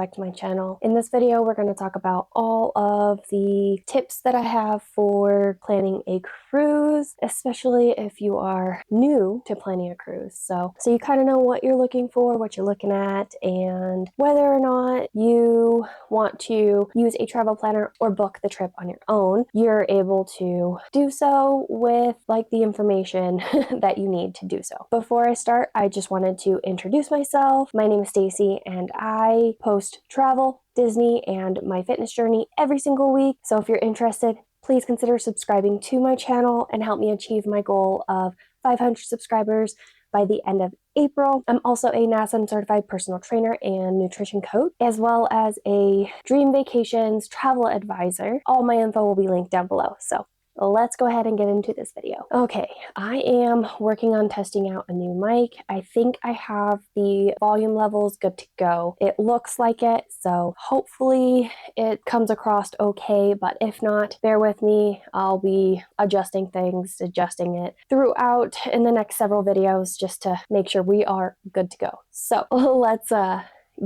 back to my channel. In this video, we're going to talk about all of the tips that I have for planning a cruise, especially if you are new to planning a cruise. So you kind of know what you're looking for, what you're looking at, and whether or not you want to use a travel planner or book the trip on your own, you're able to do so with like the information that you need to do so. Before I start, I just wanted to introduce myself. My name is Stacy and I post travel, Disney, and my fitness journey every single week. So if you're interested, please consider subscribing to my channel and help me achieve my goal of 500 subscribers by the end of April. I'm also a NASM certified personal trainer and nutrition coach, as well as a Dream Vacations travel advisor. All my info will be linked down below. So let's go ahead and get into this video. Okay, I am working on testing out a new mic. I think I have the volume levels good to go. It looks like it, so hopefully it comes across okay, but if not, bear with me. I'll be adjusting things, adjusting it throughout in the next several videos just to make sure we are good to go. So let's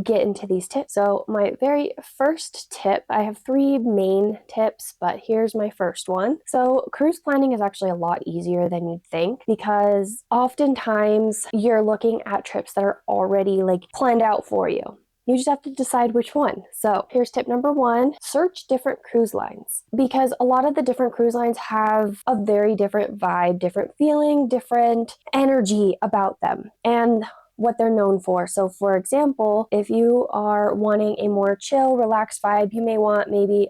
get into these tips. So my very first tip, I have three main tips, but here's my first one. So cruise planning is actually a lot easier than you'd think, because oftentimes you're looking at trips that are already like planned out for you. You just have to decide which one. So here's tip number one: search different cruise lines, because a lot of the different cruise lines have a very different vibe, different feeling, different energy about them, and what they're known for. So for example, if you are wanting a more chill, relaxed vibe, you may want maybe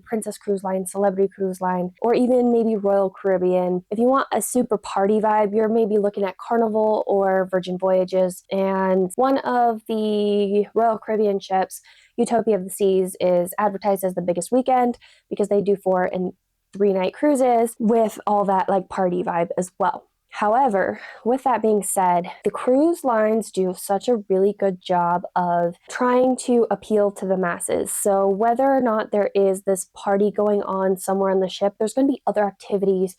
Princess Cruise Line, Celebrity Cruise Line, or even maybe Royal Caribbean. If you want a super party vibe, you're maybe looking at Carnival or Virgin Voyages. And one of the Royal Caribbean ships, Utopia of the Seas, is advertised as the biggest weekend because they do 4 and 3 night cruises with all that like party vibe as well. However, with that being said, the cruise lines do such a really good job of trying to appeal to the masses. So whether or not there is this party going on somewhere on the ship, there's going to be other activities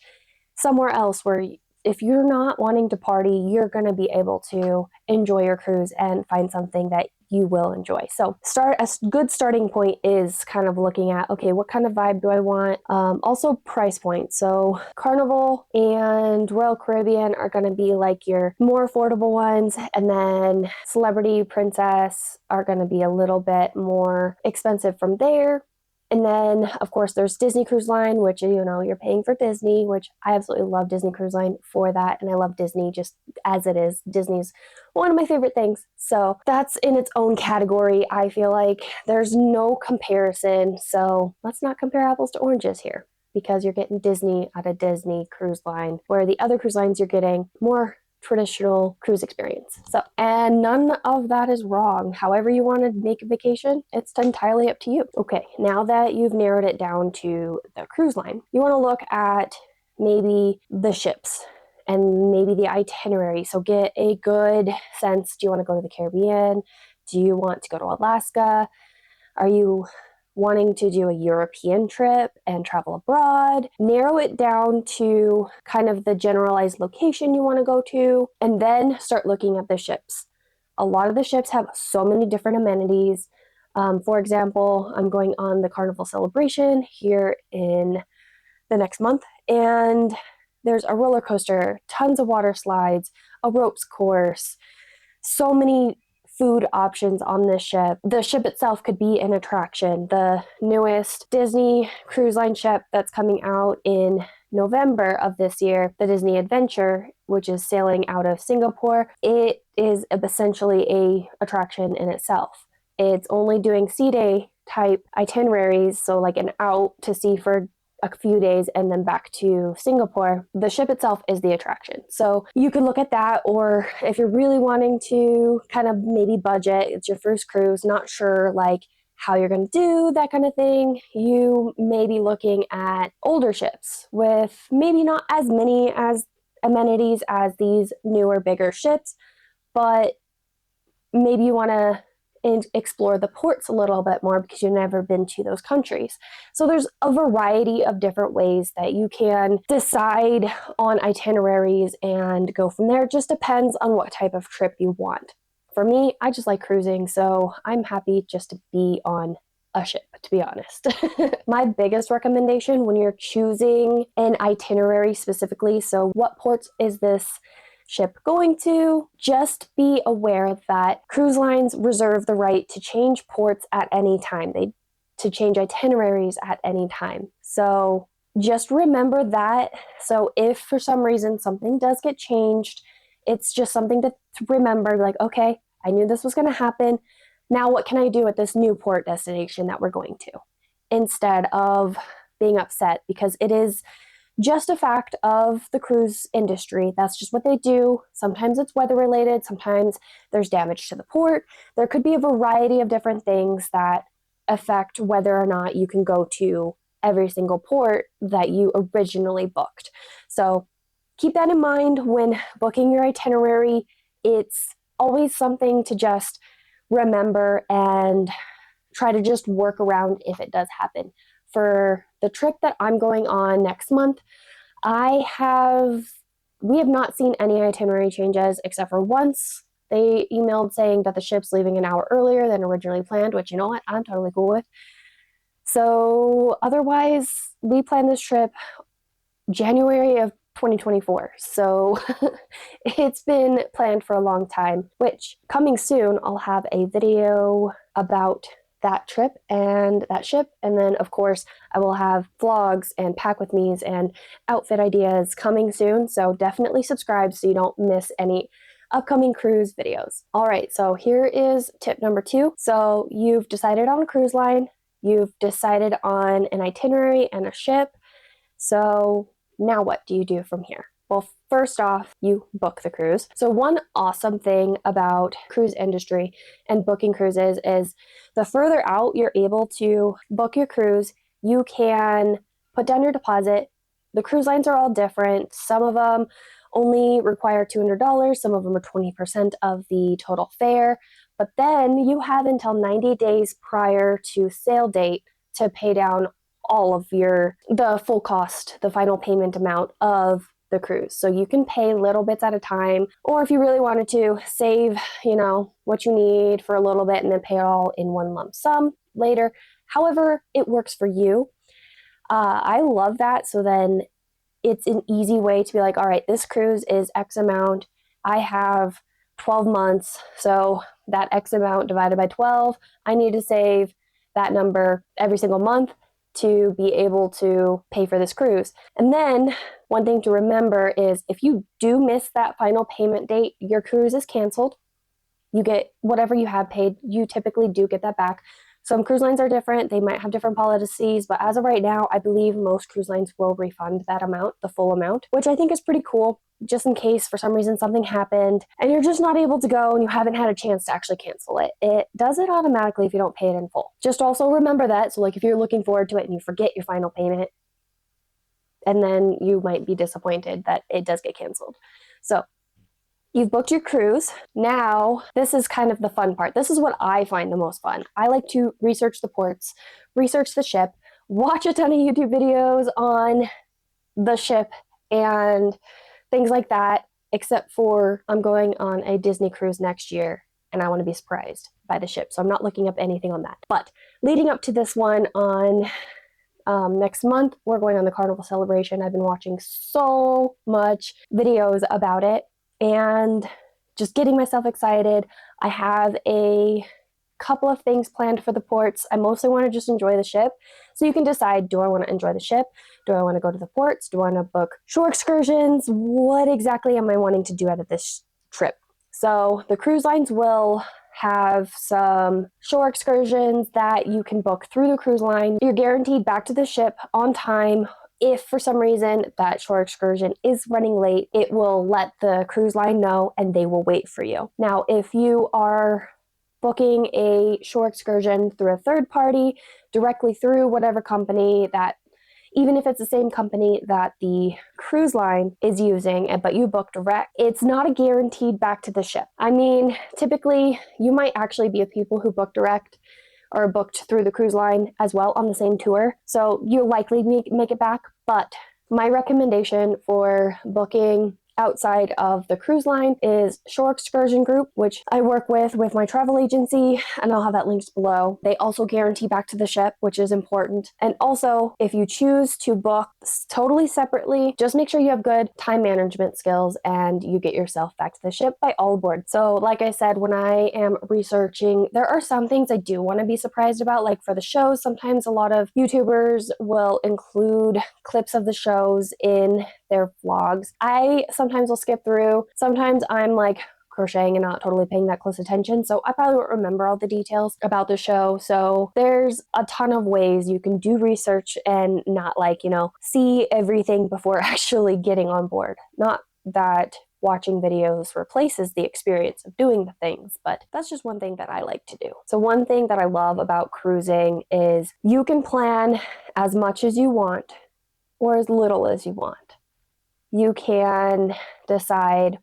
somewhere else where if you're not wanting to party, you're going to be able to enjoy your cruise and find something that you will enjoy. So a good starting point is kind of looking at, okay, what kind of vibe do I want? Also price point. So Carnival and Royal Caribbean are going to be like your more affordable ones. And then Celebrity, Princess are going to be a little bit more expensive from there. And then, of course, there's Disney Cruise Line, which, you know, you're paying for Disney, which I absolutely love Disney Cruise Line for that. And I love Disney just as it is. Disney's one of my favorite things. So that's in its own category. I feel like there's no comparison. So let's not compare apples to oranges here, because you're getting Disney at a Disney Cruise Line, where the other cruise lines you're getting more traditional cruise experience. So, and none of that is wrong. However you want to make a vacation, it's entirely up to you. Okay, now that you've narrowed it down to the cruise line, you want to look at maybe the ships and maybe the itinerary. So get a good sense. Do you want to go to the Caribbean? Do you want to go to Alaska? Are you wanting to do a European trip and travel abroad? Narrow it down to kind of the generalized location you want to go to, and then start looking at the ships. A lot of the ships have so many different amenities. For example, I'm going on the Carnival Celebration here in the next month, and there's a roller coaster, tons of water slides, a ropes course, so many food options on this ship. The ship itself could be an attraction. The newest Disney Cruise Line ship that's coming out in November of this year, the Disney Adventure, which is sailing out of Singapore, it is essentially a attraction in itself. It's only doing sea day type itineraries, so like an out to sea for a few days and then back to Singapore. The ship itself is the attraction. So you could look at that, or if you're really wanting to kind of maybe budget, it's your first cruise, not sure like how you're going to do that kind of thing, you may be looking at older ships with maybe not as many as amenities as these newer, bigger ships, but maybe you want to explore the ports a little bit more because you've never been to those countries. So there's a variety of different ways that you can decide on itineraries and go from there. It just depends on what type of trip you want. for me, I just like cruising, so I'm happy just to be on a ship, to be honest. My biggest recommendation when you're choosing an itinerary specifically, so what ports is this ship going to, just be aware that cruise lines reserve the right to change ports at any time, to change itineraries at any time. So just remember that. So if for some reason something does get changed, it's just something to remember, like, okay, I knew this was going to happen. Now what can I do at this new port destination that we're going to? Instead of being upset, because it is just a fact of the cruise industry. That's just what they do. Sometimes it's weather related, sometimes there's damage to the port. There could be a variety of different things that affect whether or not you can go to every single port that you originally booked. So keep that in mind when booking your itinerary. It's always something to just remember and try to just work around if it does happen. For the trip that I'm going on next month, we have not seen any itinerary changes except for once. They emailed saying that the ship's leaving an hour earlier than originally planned, which, you know what, I'm totally cool with. So otherwise, we planned this trip January of 2024. So it's been planned for a long time, which coming soon, I'll have a video about that trip and that ship. And then, of course, I will have vlogs and pack with me's and outfit ideas coming soon. So definitely subscribe so you don't miss any upcoming cruise videos. All right, so here is tip number 2. So you've decided on a cruise line, you've decided on an itinerary and a ship. So now what do you do from here? Well, first off, you book the cruise. So one awesome thing about cruise industry and booking cruises is the further out you're able to book your cruise, you can put down your deposit. The cruise lines are all different. Some of them only require $200. Some of them are 20% of the total fare. But then you have until 90 days prior to sail date to pay down all of the full cost, the final payment amount of the cruise. So you can pay little bits at a time, or if you really wanted to save, what you need for a little bit and then pay it all in one lump sum later. However it works for you. I love that. So then it's an easy way to be like, all right, this cruise is X amount. I have 12 months. So that X amount divided by 12, I need to save that number every single month to be able to pay for this cruise. And then one thing to remember is if you do miss that final payment date, your cruise is canceled. You get whatever you have paid. You typically do get that back. Some cruise lines are different. They might have different policies, but as of right now, I believe most cruise lines will refund that amount, the full amount, which I think is pretty cool, just in case for some reason something happened and you're just not able to go and you haven't had a chance to actually cancel it. It does it automatically if you don't pay it in full. Just also remember that. So like if you're looking forward to it and you forget your final payment, and then you might be disappointed that it does get canceled. So you've booked your cruise. Now, this is kind of the fun part. This is what I find the most fun. I like to research the ports, research the ship, watch a ton of YouTube videos on the ship and things like that, except for I'm going on a Disney cruise next year and I want to be surprised by the ship. So I'm not looking up anything on that. But leading up to this one on next month, we're going on the Carnival Celebration. I've been watching so much videos about it and just getting myself excited. I have a couple of things planned for the ports. I mostly want to just enjoy the ship. So you can decide, do I want to enjoy the ship? Do I want to go to the ports? Do I want to book shore excursions? What exactly am I wanting to do out of this trip? So the cruise lines will have some shore excursions that you can book through the cruise line. You're guaranteed back to the ship on time. If for some reason that shore excursion is running late, it will let the cruise line know and they will wait for you. Now, if you are booking a shore excursion through a third party, directly through whatever company that, even if it's the same company that the cruise line is using, but you book direct, it's not a guaranteed back to the ship. I mean, typically you might actually be a people who book direct or booked through the cruise line as well on the same tour. So you'll likely make it back. But my recommendation for booking outside of the cruise line is Shore Excursion Group, which I work with my travel agency, and I'll have that linked below. They also guarantee back to the ship, which is important. And also, if you choose to book totally separately, just make sure you have good time management skills and you get yourself back to the ship by all aboard. So like I said, when I am researching, there are some things I do want to be surprised about, like for the shows. Sometimes a lot of YouTubers will include clips of the shows in their vlogs. I sometimes will skip through. Sometimes I'm like crocheting and not totally paying that close attention, so I probably won't remember all the details about the show. So there's a ton of ways you can do research and not like, see everything before actually getting on board. Not that watching videos replaces the experience of doing the things, but that's just one thing that I like to do. So one thing that I love about cruising is you can plan as much as you want or as little as you want. You can decide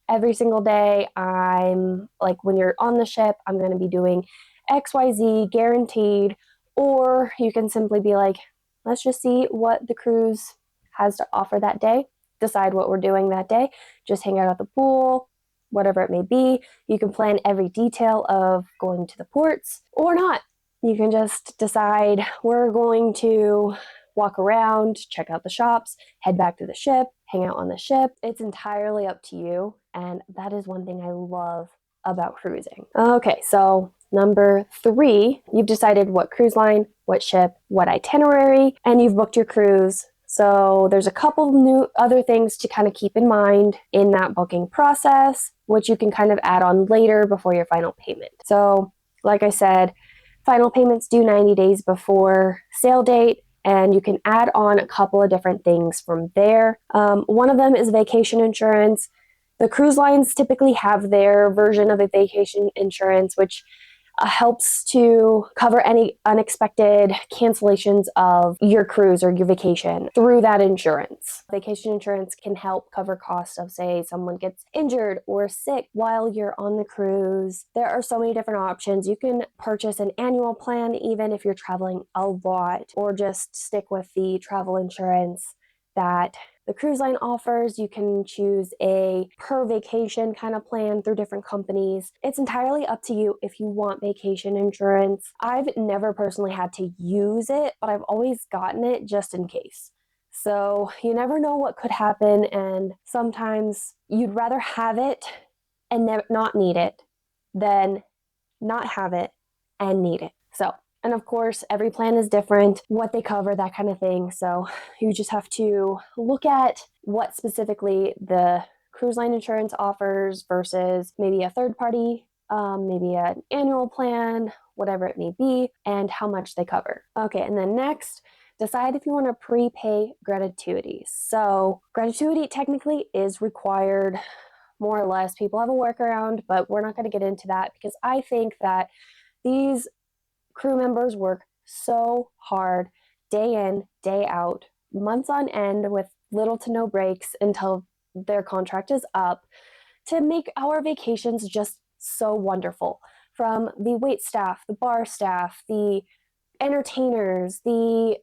every single day, I'm like, when you're on the ship, I'm going to be doing XYZ guaranteed. Or you can simply be like, let's just see what the cruise has to offer that day, decide what we're doing that day, just hang out at the pool, whatever it may be. You can plan every detail of going to the ports or not. You can just decide we're going to walk around, check out the shops, head back to the ship, hang out on the ship. It's entirely up to you. And that is one thing I love about cruising. Okay, so number 3, you've decided what cruise line, what ship, what itinerary, and you've booked your cruise. So there's a couple new other things to kind of keep in mind in that booking process, which you can kind of add on later before your final payment. So like I said, final payments due 90 days before sail date, and you can add on a couple of different things from there. One of them is vacation insurance. The cruise lines typically have their version of a vacation insurance, which helps to cover any unexpected cancellations of your cruise or your vacation through that insurance. Vacation insurance can help cover costs of, say, someone gets injured or sick while you're on the cruise. There are so many different options. You can purchase an annual plan even if you're traveling a lot, or just stick with the travel insurance that the cruise line offers. You can choose a per vacation kind of plan through different companies. It's entirely up to you if you want vacation insurance. I've never personally had to use it, but I've always gotten it just in case. So you never know what could happen, and sometimes you'd rather have it and not need it than not have it and need it. And of course, every plan is different, what they cover, that kind of thing. So you just have to look at what specifically the cruise line insurance offers versus maybe a third party, maybe an annual plan, whatever it may be, and how much they cover. Okay, and then next, decide if you want to prepay gratuities. So gratuity technically is required, more or less. People have a workaround, but we're not going to get into that because I think that these crew members work so hard, day in, day out, months on end with little to no breaks until their contract is up, to make our vacations just so wonderful. From the wait staff, the bar staff, the entertainers, the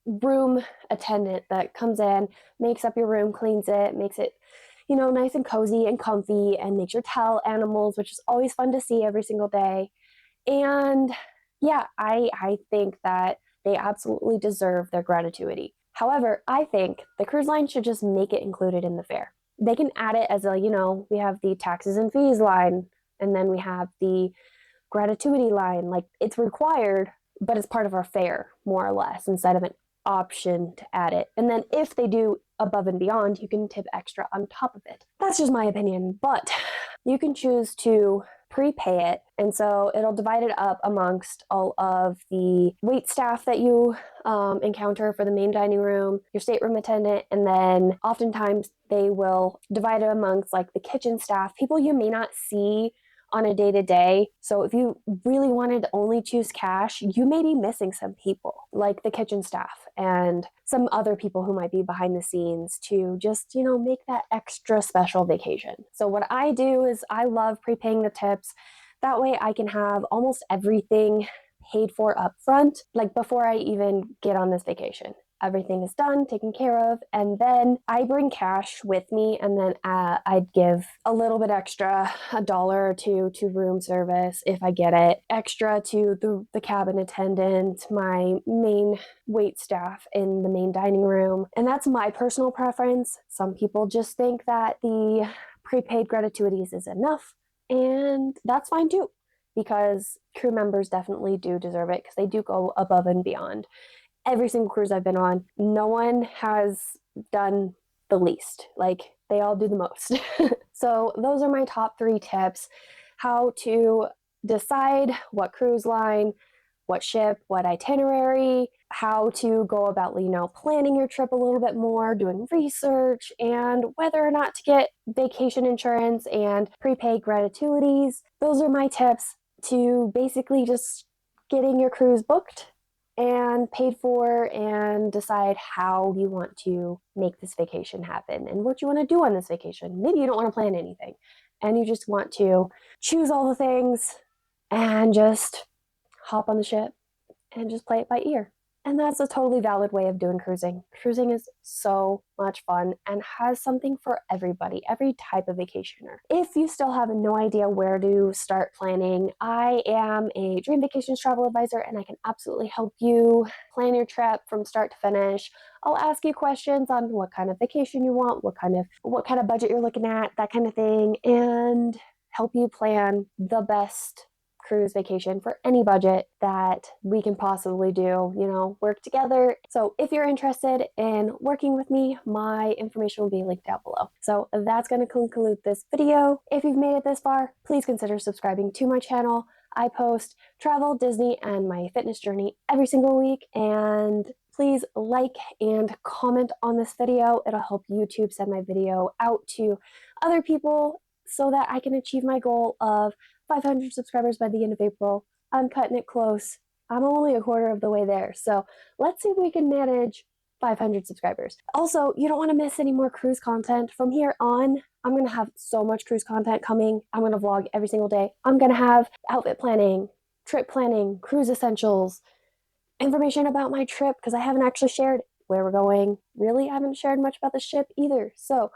room attendant that comes in, makes up your room, cleans it, makes it, nice and cozy and comfy, and makes your towel animals, which is always fun to see every single day. And yeah, I think that they absolutely deserve their gratuity. However, I think the cruise line should just make it included in the fare. They can add it as we have the taxes and fees line, and then we have the gratuity line. Like, it's required, but it's part of our fare, more or less, instead of an option to add it. And then if they do above and beyond, you can tip extra on top of it. That's just my opinion, but you can choose to prepay it, and so it'll divide it up amongst all of the wait staff that you encounter for the main dining room, your stateroom attendant, and then oftentimes they will divide it amongst like the kitchen staff, people you may not see on a day-to-day. So if you really wanted to only choose cash, you may be missing some people like the kitchen staff and some other people who might be behind the scenes to just, make that extra special vacation. So what I do is I love prepaying the tips. That way I can have almost everything paid for up front, like before I even get on this vacation. everything is done, taken care of, and then I bring cash with me, and then I'd give a little bit extra, $1 or $2 to room service if I get it, extra to the cabin attendant, my main wait staff in the main dining room. And that's my personal preference. Some people just think that the prepaid gratuities is enough, and that's fine too, because crew members definitely do deserve it because they do go above and beyond. Every single cruise I've been on, no one has done the least. Like, they all do the most. So those are my top 3 tips: how to decide what cruise line, what ship, what itinerary, how to go about, planning your trip a little bit more, doing research, and whether or not to get vacation insurance and prepaid gratuities. Those are my tips to basically just getting your cruise booked and paid for, and decide how you want to make this vacation happen and what you want to do on this vacation. Maybe you don't want to plan anything and you just want to choose all the things and just hop on the ship and just play it by ear. And that's a totally valid way of doing cruising. Cruising is so much fun and has something for everybody, every type of vacationer. If you still have no idea where to start planning, I am a Dream Vacations travel advisor, and I can absolutely help you plan your trip from start to finish. I'll ask you questions on what kind of vacation you want, what kind of budget you're looking at, that kind of thing, and help you plan the best cruise vacation for any budget that we can possibly do, work together. So if you're interested in working with me, my information will be linked down below. So that's going to conclude this video. If you've made it this far, please consider subscribing to my channel. I post travel, Disney, and my fitness journey every single week. And please like and comment on this video. It'll help YouTube send my video out to other people so that I can achieve my goal of 500 subscribers by the end of April. I'm cutting it close. I'm only a quarter of the way there. So let's see if we can manage 500 subscribers. Also, you don't want to miss any more cruise content. From here on, I'm going to have so much cruise content coming. I'm going to vlog every single day. I'm going to have outfit planning, trip planning, cruise essentials, information about my trip, because I haven't actually shared where we're going. Really, I haven't shared much about the ship either. So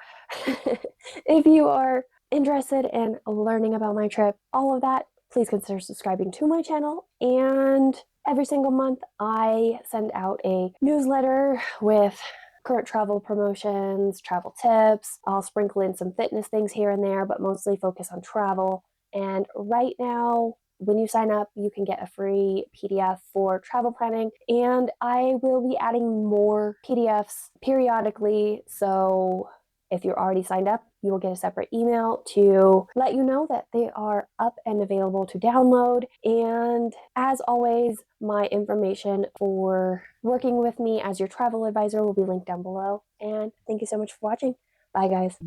if you are interested in learning about my trip, all of that, please consider subscribing to my channel. And every single month, I send out a newsletter with current travel promotions, travel tips. I'll sprinkle in some fitness things here and there, but mostly focus on travel. And right now, when you sign up, you can get a free PDF for travel planning, and I will be adding more PDFs periodically. So if you're already signed up, you will get a separate email to let you know that they are up and available to download. And as always, my information for working with me as your travel advisor will be linked down below. And thank you so much for watching. Bye, guys.